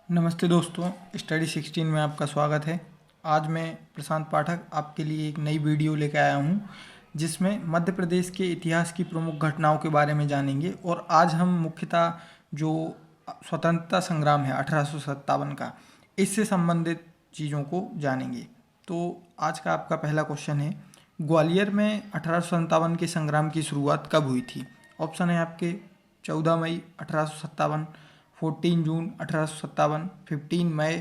नमस्ते दोस्तों, स्टडी 16 में आपका स्वागत है। आज मैं प्रशांत पाठक आपके लिए एक नई वीडियो लेकर आया हूं, जिसमें मध्य प्रदेश के इतिहास की प्रमुख घटनाओं के बारे में जानेंगे। और आज हम मुख्यतः जो स्वतंत्रता संग्राम है 1857 का, इससे संबंधित चीज़ों को जानेंगे। तो आज का आपका पहला क्वेश्चन है, ग्वालियर में 1857 के संग्राम की शुरुआत कब हुई थी? ऑप्शन है आपके 14 मई 1857, 14 जून 1857, 15 मई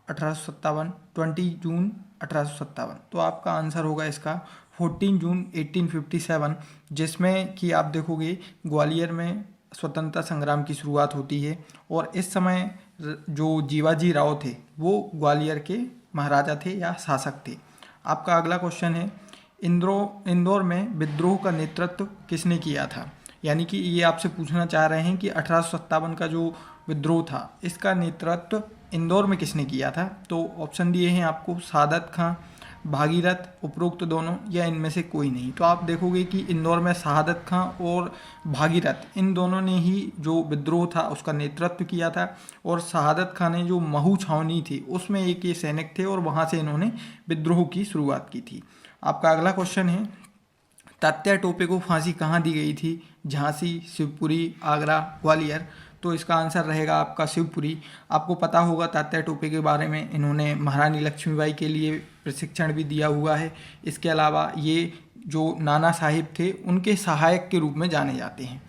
1857, 20 जून 1857। तो आपका आंसर होगा इसका 14 जून 1857, जिसमें कि आप देखोगे ग्वालियर में स्वतंत्रता संग्राम की शुरुआत होती है। और इस समय जो जीवाजी राव थे वो ग्वालियर के महाराजा थे या शासक थे। आपका अगला क्वेश्चन है, इंदौर में विद्रोह का नेतृत्व किसने किया था? यानी कि ये आपसे पूछना चाह रहे हैं कि 1857 का जो विद्रोह था इसका नेतृत्व इंदौर में किसने किया था? तो ऑप्शन दिए हैं आपको, सादत खां, भागीरथ, उपरोक्त दोनों, या इनमें से कोई नहीं। तो आप देखोगे कि इंदौर में सादत खां और भागीरथ, इन दोनों ने ही जो विद्रोह था उसका नेतृत्व किया था। और सादत खां ने जो महू छावनी थी उसमें एक ये सैनिक थे और वहाँ से इन्होंने विद्रोह की शुरुआत की थी। आपका अगला क्वेश्चन है, तात्या टोपे को फांसी कहाँ दी गई थी? झांसी, शिवपुरी, आगरा, ग्वालियर। तो इसका आंसर रहेगा आपका शिवपुरी। आपको पता होगा तात्या टोपे के बारे में, इन्होंने महारानी लक्ष्मीबाई के लिए प्रशिक्षण भी दिया हुआ है। इसके अलावा ये जो नाना साहिब थे उनके सहायक के रूप में जाने जाते हैं।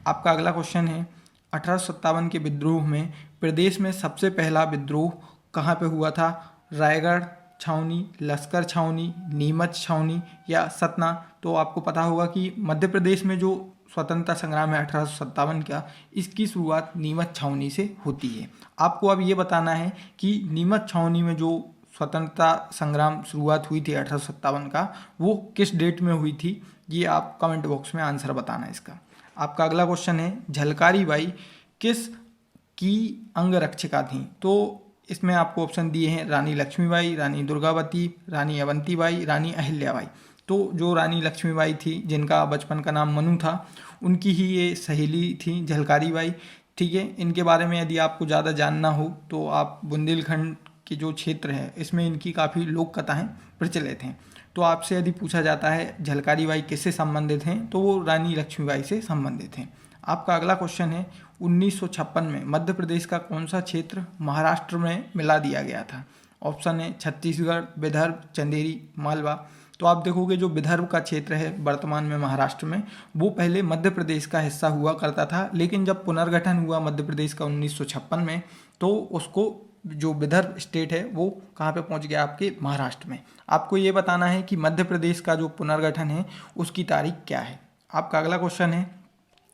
आपका अगला क्वेश्चन है, 1857 के विद्रोह में प्रदेश में सबसे पहला विद्रोह कहाँ पे हुआ था? रायगढ़ छावनी, लश्कर छावनी, नीमच छावनी, या सतना। तो आपको पता होगा कि मध्य प्रदेश में जो स्वतंत्रता संग्राम है 1857 का, इसकी शुरुआत नीमच छावनी से होती है। आपको अब ये बताना है कि नीमच छावनी में जो स्वतंत्रता संग्राम शुरुआत हुई थी 1857 का, वो किस डेट में हुई थी? ये आप कमेंट बॉक्स में आंसर बताना है इसका। आपका अगला क्वेश्चन है, झलकारी बाई किस की अंगरक्षिका थी? तो इसमें आपको ऑप्शन दिए हैं, रानी लक्ष्मीबाई, रानी दुर्गावती, रानी अवंतीबाई, रानी अहिल्याबाई। तो जो रानी लक्ष्मीबाई थी, जिनका बचपन का नाम मनु था, उनकी ही ये सहेली थी झलकारी बाई। ठीक है, इनके बारे में यदि आपको ज़्यादा जानना हो तो आप बुंदेलखंड के जो क्षेत्र है इसमें इनकी काफ़ी लोक कथाएँ प्रचलित हैं। तो आपसे यदि पूछा जाता है झलकारी बाई किससे संबंधित हैं, तो वो रानी लक्ष्मीबाई से संबंधित हैं। आपका अगला क्वेश्चन है, 1956 में मध्य प्रदेश का कौन सा क्षेत्र महाराष्ट्र में मिला दिया गया था? ऑप्शन है छत्तीसगढ़, विदर्भ, चंदेरी, मालवा। तो आप देखोगे जो विदर्भ का क्षेत्र है वर्तमान में महाराष्ट्र में, वो पहले मध्य प्रदेश का हिस्सा हुआ करता था, लेकिन जब पुनर्गठन हुआ मध्य प्रदेश का 1956 में, तो उसको जो विदर्भ स्टेट है वो कहाँ पे पहुँच गया? आपके महाराष्ट्र में। आपको ये बताना है कि मध्य प्रदेश का जो पुनर्गठन है उसकी तारीख क्या है। आपका अगला क्वेश्चन है,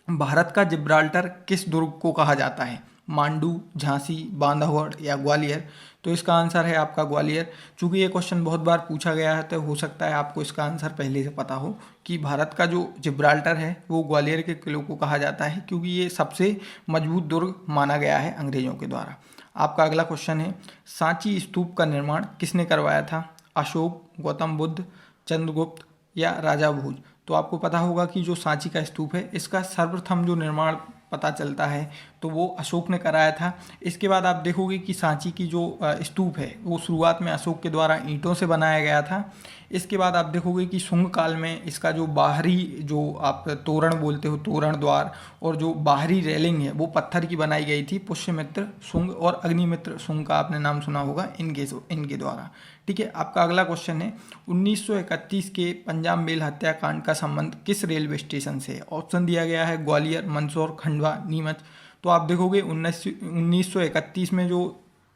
भारत का जिब्राल्टर किस दुर्ग को कहा जाता है? मांडू, झांसी, बांधवगढ़, या ग्वालियर। तो इसका आंसर है आपका ग्वालियर। चूंकि ये क्वेश्चन बहुत बार पूछा गया है तो हो सकता है आपको इसका आंसर पहले से पता हो कि भारत का जो जिब्राल्टर है वो ग्वालियर के किले को कहा जाता है, क्योंकि ये सबसे मजबूत दुर्ग माना गया है अंग्रेजों के द्वारा। आपका अगला क्वेश्चन है, सांची स्तूप का निर्माण किसने करवाया था? अशोक, गौतम बुद्ध, चंद्रगुप्त, या राजा भोज। तो आपको पता होगा कि जो सांची का स्तूप है इसका सर्वप्रथम जो निर्माण पता चलता है तो वो अशोक ने कराया था। इसके बाद आप देखोगे कि सांची की जो स्तूप है वो शुरुआत में अशोक के द्वारा ईंटों से बनाया गया था। इसके बाद आप देखोगे कि शुंग काल में इसका जो बाहरी जो आप तोरण बोलते हो, तोरण द्वार, और जो बाहरी रेलिंग है वो पत्थर की बनाई गई थी। पुष्यमित्र शुंग और अग्निमित्र शुंग का आपने नाम सुना होगा इनके द्वारा। ठीक है, आपका अगला क्वेश्चन है, 1931 के पंजाब मेल हत्याकांड का संबंध किस रेलवे स्टेशन से है? ऑप्शन दिया गया है, ग्वालियर, मंदसौर, खंडवा, नीमच। तो आप देखोगे 1931 में जो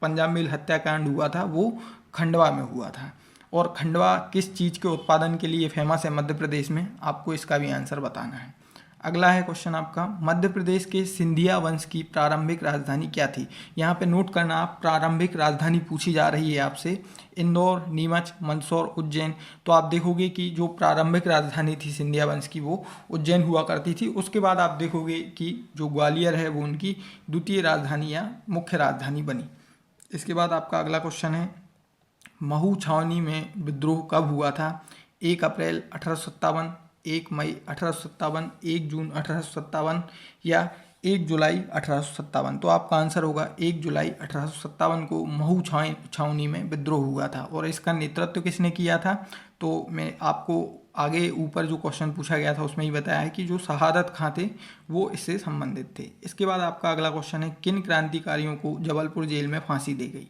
पंजाब मेल हत्याकांड हुआ था वो खंडवा में हुआ था। और खंडवा किस चीज़ के उत्पादन के लिए फेमस है मध्य प्रदेश में? आपको इसका भी आंसर बताना है। अगला है क्वेश्चन आपका, मध्य प्रदेश के सिंधिया वंश की प्रारंभिक राजधानी क्या थी? यहाँ पे नोट करना, आप प्रारंभिक राजधानी पूछी जा रही है आपसे, इंदौर, नीमच, मंदसौर, उज्जैन। तो आप देखोगे कि जो प्रारंभिक राजधानी थी सिंधिया वंश की वो उज्जैन हुआ करती थी। उसके बाद आप देखोगे कि जो ग्वालियर है वो उनकी द्वितीय राजधानी या मुख्य राजधानी बनी। इसके बाद आपका अगला क्वेश्चन है, महू छावनी में विद्रोह कब हुआ था? 1 अप्रैल 1857, 1 मई 1857, 1 जून 1857, या 1 जुलाई 1857। तो आपका आंसर होगा 1 जुलाई 1857 को महू छावनी में विद्रोह हुआ था। और इसका नेतृत्व किसने किया था? तो मैं आपको आगे ऊपर जो क्वेश्चन पूछा गया था उसमें ही बताया है कि जो शहादत खां थे वो इससे संबंधित थे। इसके बाद आपका अगला क्वेश्चन है, किन क्रांतिकारियों को जबलपुर जेल में फांसी दी गई?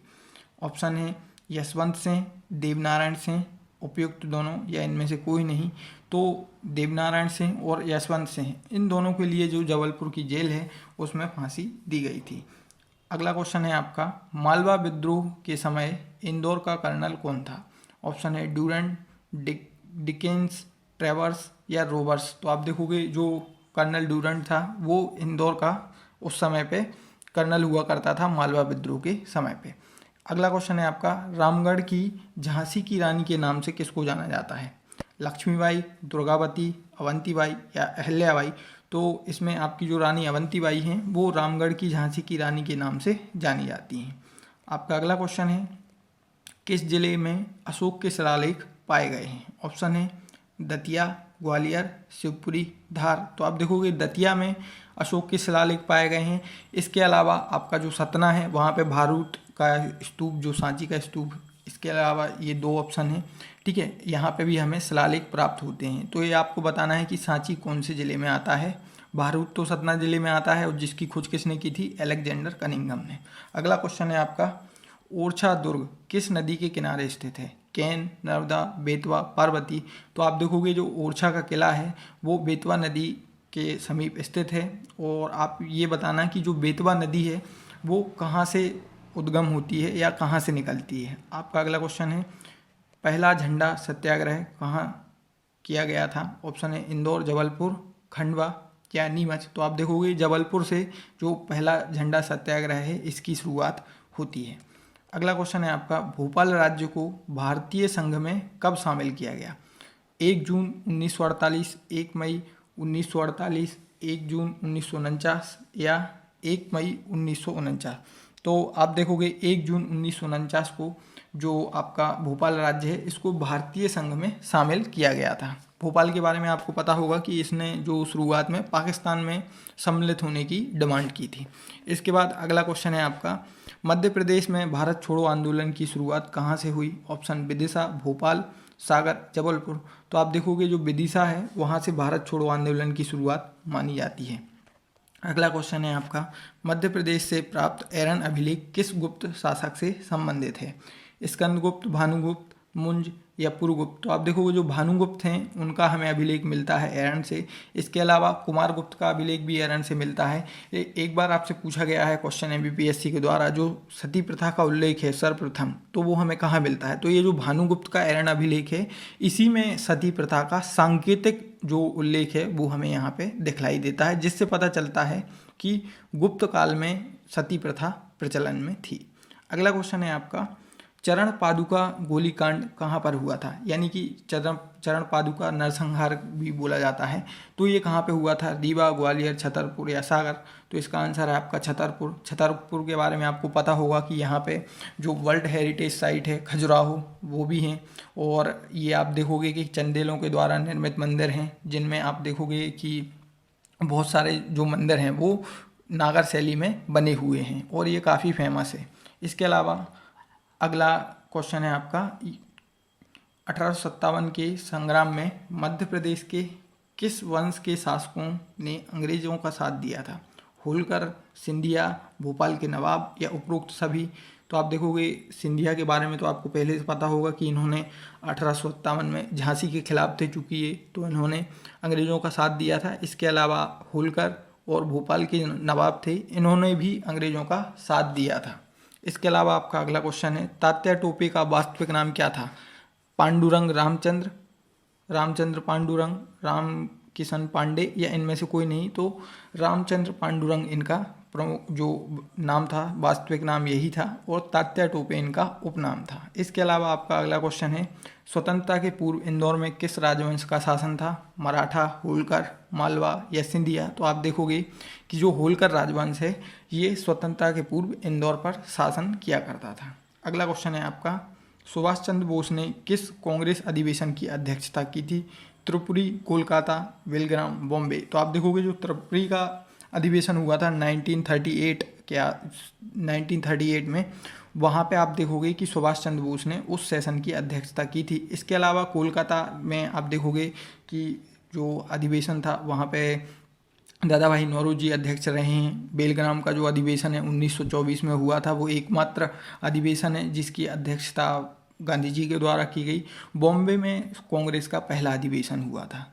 ऑप्शन है यशवंत सिंह, देवनारायण सिंह, उपयुक्त दोनों या इनमें से कोई नहीं। तो देवनारायण सिंह और यशवंत सिंह, इन दोनों के लिए जो जबलपुर की जेल है उसमें फांसी दी गई थी। अगला क्वेश्चन है आपका, मालवा विद्रोह के समय इंदौर का कर्नल कौन था? ऑप्शन है ड्यूरेंट, डिकेंस, ट्रेवर्स या रोबर्स। तो आप देखोगे जो कर्नल ड्यूरेंट था वो इंदौर का उस समय पे कर्नल हुआ करता था मालवा विद्रोह के समय पे। अगला क्वेश्चन है आपका, रामगढ़ की झांसी की रानी के नाम से किसको जाना जाता है? लक्ष्मीबाई, दुर्गावती, अवंतीबाई या अहल्याबाई। तो इसमें आपकी जो रानी अवंतीबाई हैं वो रामगढ़ की झांसी की रानी के नाम से जानी जाती हैं। आपका अगला क्वेश्चन है, किस जिले में अशोक के शिलालेख पाए गए हैं? ऑप्शन है दतिया, ग्वालियर, शिवपुरी, धार। तो आप देखोगे दतिया में अशोक के शिलालेख पाए गए हैं। इसके अलावा आपका जो सतना है वहाँ पे भारूट का स्तूप, जो सांची का स्तूप, इसके अलावा ये 2 ऑप्शन हैं। ठीक है, यहाँ पे भी हमें शिलालेख प्राप्त होते हैं। तो ये आपको बताना है कि सांची कौन से ज़िले में आता है। भारूट तो सतना जिले में आता है और जिसकी खोज किसने की थी? अलेक्जेंडर कनिंघम ने। अगला क्वेश्चन है आपका, ओरछा दुर्ग किस नदी के किनारे स्थित है? कैन, नर्मदा, बेतवा, पार्वती। तो आप देखोगे जो ओरछा का किला है वो बेतवा नदी के समीप स्थित है। और आप ये बताना कि जो बेतवा नदी है वो कहाँ से उद्गम होती है या कहाँ से निकलती है। आपका अगला क्वेश्चन है, पहला झंडा सत्याग्रह कहाँ किया गया था? ऑप्शन है इंदौर, जबलपुर, खंडवा या नीमच। तो आप देखोगे जबलपुर से जो पहला झंडा सत्याग्रह है इसकी शुरुआत होती है। अगला क्वेश्चन है आपका, भोपाल राज्य को भारतीय संघ में कब शामिल किया गया? 1 जून 1948, 1 मई 1948, 1 जून 1949 या 1 मई 1949। तो आप देखोगे 1 जून 1949 को जो आपका भोपाल राज्य है इसको भारतीय संघ में शामिल किया गया था। भोपाल के बारे में आपको पता होगा कि इसने जो शुरुआत में पाकिस्तान में सम्मिलित होने की डिमांड की थी। इसके बाद अगला क्वेश्चन है आपका, मध्य प्रदेश में भारत छोड़ो आंदोलन की शुरुआत कहाँ से हुई? ऑप्शन विदिशा, भोपाल, सागर, जबलपुर। तो आप देखोगे जो विदिशा है वहाँ से भारत छोड़ो आंदोलन की शुरुआत मानी जाती है। अगला क्वेश्चन है आपका, मध्य प्रदेश से प्राप्त एरन अभिलेख किस गुप्त शासक से संबंधित है? स्कंदगुप्त, भानुगुप्त, मुंज या पुरगुप्त। तो आप देखोगे जो भानुगुप्त हैं उनका हमें अभिलेख मिलता है एरन से। इसके अलावा कुमारगुप्त का अभिलेख भी एरन से मिलता है। एक बार आपसे पूछा गया है क्वेश्चन एमपीएससी के द्वारा, जो सती प्रथा का उल्लेख है सर्वप्रथम, तो वो हमें कहाँ मिलता है? तो ये जो भानुगुप्त का एरन अभिलेख है इसी में सती प्रथा का सांकेतिक जो उल्लेख है वो हमें यहाँ पे दिखलाई देता है, जिससे पता चलता है कि गुप्त काल में सती प्रथा प्रचलन में थी। अगला क्वेश्चन है आपका, चरण पादुका गोलीकांड कहाँ पर हुआ था? यानी कि चरण पादुका नरसंहार भी बोला जाता है। तो ये कहाँ पे हुआ था? रीवा, ग्वालियर, छतरपुर या सागर। तो इसका आंसर है आपका छतरपुर। छतरपुर के बारे में आपको पता होगा कि यहाँ पे जो वर्ल्ड हेरिटेज साइट है खजुराहो वो भी हैं। और ये आप देखोगे कि चंदेलों के द्वारा निर्मित मंदिर हैं, जिनमें आप देखोगे कि बहुत सारे जो मंदिर हैं वो नागर शैली में बने हुए हैं और ये काफ़ी फेमस है। इसके अलावा अगला क्वेश्चन है आपका, 1857 के संग्राम में मध्य प्रदेश के किस वंश के शासकों ने अंग्रेजों का साथ दिया था? होलकर, सिंधिया, भोपाल के नवाब या उपरोक्त सभी। तो आप देखोगे सिंधिया के बारे में तो आपको पहले से पता होगा कि इन्होंने 1857 में झांसी के खिलाफ थे चूँकि ये, तो इन्होंने अंग्रेज़ों का साथ दिया था। इसके अलावा होलकर और भोपाल के नवाब थे, इन्होंने भी अंग्रेज़ों का साथ दिया था। इसके अलावा आपका अगला क्वेश्चन है, तात्या टोपे का वास्तविक नाम क्या था? पांडुरंग रामचंद्र, रामचंद्र पांडुरंग, राम किशन पांडे या इनमें से कोई नहीं। तो रामचंद्र पांडुरंग इनका प्रमुख जो नाम था, वास्तविक नाम यही था, और तात्या टोपे इनका उपनाम था। इसके अलावा आपका अगला क्वेश्चन है, स्वतंत्रता के पूर्व इंदौर में किस राजवंश का शासन था? मराठा, होलकर, मालवा या सिंधिया। तो आप देखोगे कि जो होलकर राजवंश है ये स्वतंत्रता के पूर्व इंदौर पर शासन किया करता था। अगला क्वेश्चन है आपका, सुभाष चंद्र बोस ने किस कांग्रेस अधिवेशन की अध्यक्षता की थी? त्रिपुरी, कोलकाता, बेलग्राम, बॉम्बे। तो आप देखोगे जो त्रिपुरी का अधिवेशन हुआ था 1938 1938 में, वहाँ पे आप देखोगे कि सुभाष चंद्र बोस ने उस सेशन की अध्यक्षता की थी। इसके अलावा कोलकाता में आप देखोगे कि जो अधिवेशन था वहाँ पे दादा भाई नौरोजी अध्यक्ष रहे हैं। बेलग्राम का जो अधिवेशन है 1924 में हुआ था, वो एकमात्र अधिवेशन है जिसकी अध्यक्षता गांधी जी के द्वारा की गई। बॉम्बे में कांग्रेस का पहला अधिवेशन हुआ था।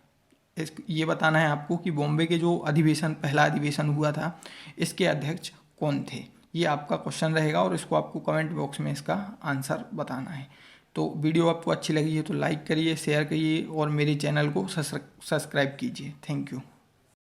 ये बताना है आपको कि बॉम्बे के जो पहला अधिवेशन हुआ था, इसके अध्यक्ष कौन थे। ये आपका क्वेश्चन रहेगा और इसको आपको कमेंट बॉक्स में इसका आंसर बताना है। तो वीडियो आपको अच्छी लगी है तो लाइक करिए, शेयर करिए और मेरे चैनल को सब्सक्राइब कीजिए। Thank you.